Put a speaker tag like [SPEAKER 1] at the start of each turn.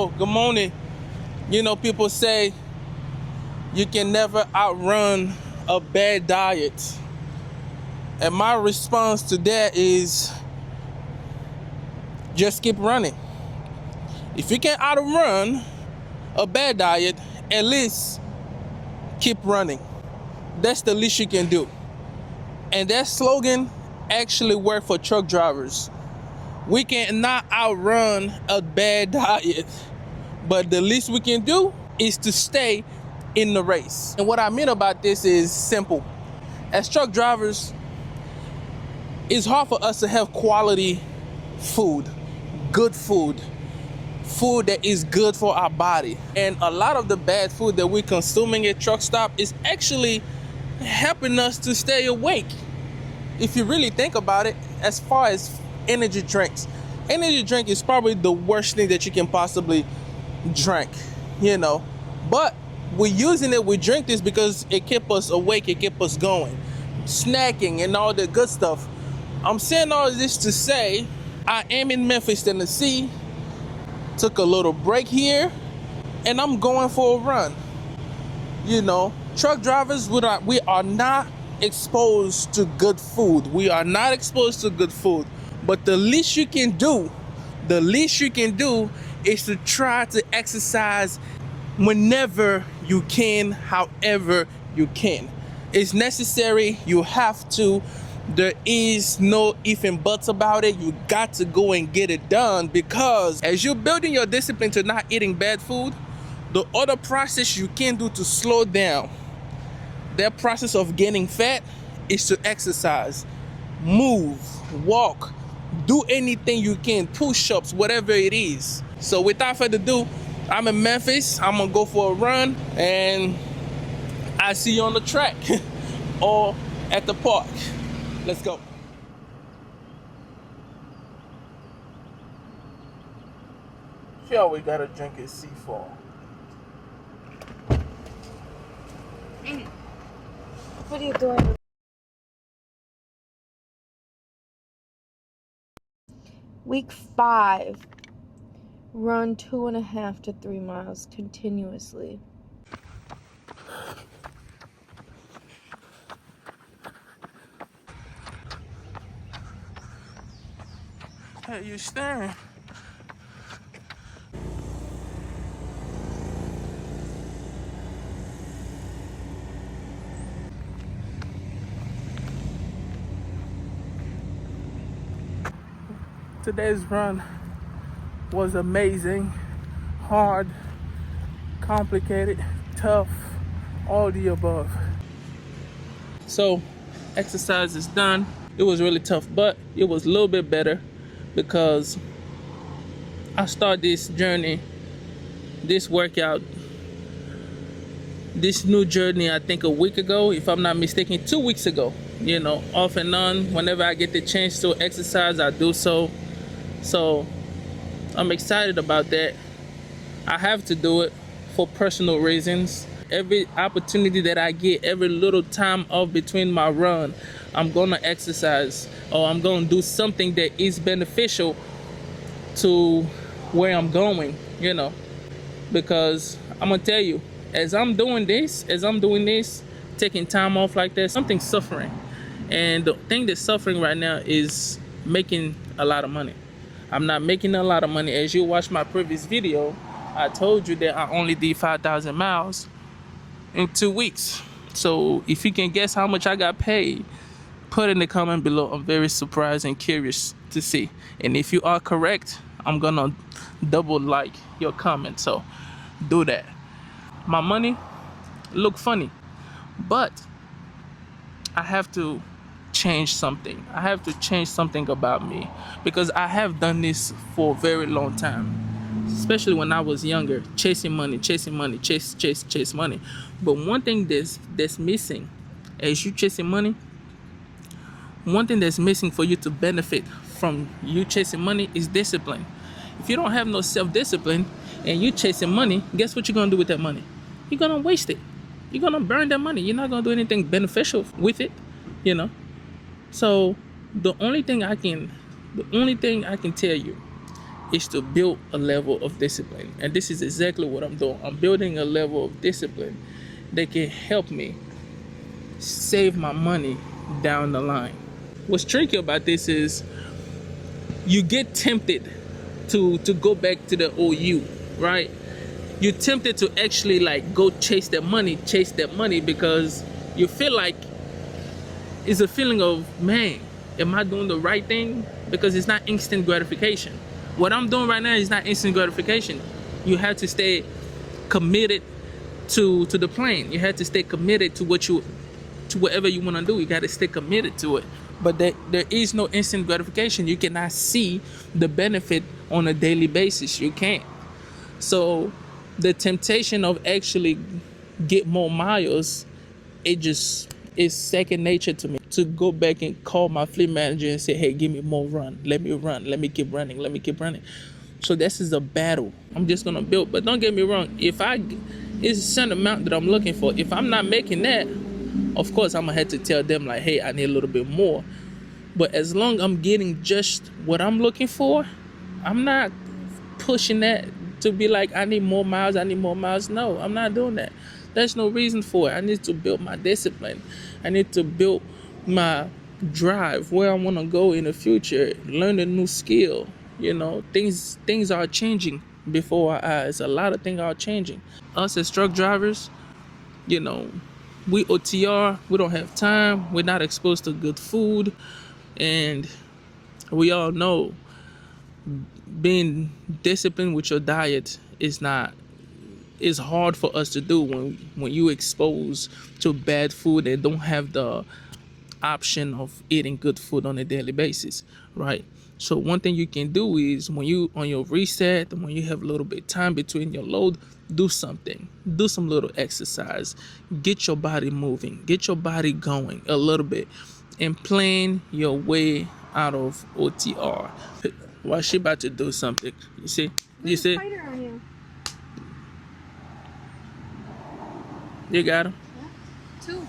[SPEAKER 1] Oh, good morning. You know, people say you can never outrun a bad diet. And my response to that is just keep running. If you can outrun a bad diet, at least keep running. That's the least you can do. And that slogan actually worked for truck drivers. We cannot outrun a bad diet, but the least we can do is to stay in the race. And what I mean about this is simple. As truck drivers, it's hard for us to have quality food, good food that is good for our body. And a lot of the bad food that we're consuming at truck stop is actually helping us to stay awake. If you really think about it, as far as energy drink is probably the worst thing that you can possibly drink, But we're using it, we drink this because it keeps us awake, it keeps us going. Snacking and all the good stuff. I'm saying all of this to say, I am in Memphis, Tennessee. Took a little break here, and I'm going for a run. Truck drivers, we are not exposed to good food. We are not exposed to good food. But the least you can do is to try to exercise whenever you can, however you can. It's necessary, you have to. There is no if and buts about it. You got to go and get it done, because as you're building your discipline to not eating bad food, the other process you can do to slow down that process of gaining fat is to exercise, move, walk, do anything you can, push-ups, whatever it is. So without further ado, I'm in Memphis. I'm gonna go for a run, and I see you on the track or at the park. Let's go. She always gotta drink his C4.
[SPEAKER 2] What are you doing? Week 5. Run 2.5 to 3 miles continuously.
[SPEAKER 1] Hey, you staring. Today's run was amazing, hard, complicated, tough, all the above. So, exercise is done. It was really tough, but it was a little bit better because I started this journey, this workout, this new journey, I think a week ago, if I'm not mistaken, 2 weeks ago. Off and on, whenever I get the chance to exercise, I do so. So I'm excited about that. I have to do it for personal reasons. Every opportunity that I get, every little time off between my run, I'm gonna exercise, or I'm gonna do something that is beneficial to where I'm going, because I'm gonna tell you, as I'm doing this, taking time off like that, something's suffering. And the thing that's suffering right now is making a lot of money. I'm not making a lot of money. As you watched my previous video, I told you that I only did 5,000 miles in 2 weeks. So if you can guess how much I got paid, put in the comment below. I'm very surprised and curious to see. And if you are correct, I'm gonna double like your comment. So do that. My money look funny, but I have to change something. I have to change something about me, because I have done this for a very long time, especially when I was younger, chasing money, chase money. But one thing that's missing as you chasing money, one thing that's missing for you to benefit from you chasing money is discipline. If you don't have no self-discipline and you chasing money, guess what you're gonna do with that money? You're gonna waste it. You're gonna burn that money. You're not gonna do anything beneficial with it, So the only thing I can tell you is to build a level of discipline. And this is exactly what I'm doing. I'm building a level of discipline that can help me save my money down the line. What's tricky about this is you get tempted to go back to the old you, right? You're tempted to actually like go chase that money because you feel like it's a feeling of, man, am I doing the right thing? Because it's not instant gratification. What I'm doing right now is not instant gratification. You have to stay committed to the plan. You have to stay committed to whatever you want to do. You got to stay committed to it. But there is no instant gratification. You cannot see the benefit on a daily basis. You can't. So the temptation of actually get more miles, it just is second nature to me. To go back and call my fleet manager and say, hey, give me more run. Let me keep running. So this is a battle. I'm just gonna build. But don't get me wrong, it's a certain amount that I'm looking for. If I'm not making that, of course I'm gonna have to tell them like, hey, I need a little bit more. But as long as I'm getting just what I'm looking for, I'm not pushing that to be like, I need more miles. No, I'm not doing that. There's no reason for it. I need to build my discipline. I need to build my drive, where I want to go in the future, learn a new skill. You know, things are changing before our eyes. A lot of things are changing. Us as truck drivers, you know, we OTR, we don't have time. We're not exposed to good food. And we all know being disciplined with your diet is hard for us to do when you expose to bad food and don't have the option of eating good food on a daily basis, right? So one thing you can do is when you on your reset, when you have a little bit of time between your load, do some little exercise, get your body moving, get your body going a little bit, and plan your way out of OTR. Well, she about to do something. You see?
[SPEAKER 2] Spider on you.
[SPEAKER 1] You got him?
[SPEAKER 2] Yeah. 2.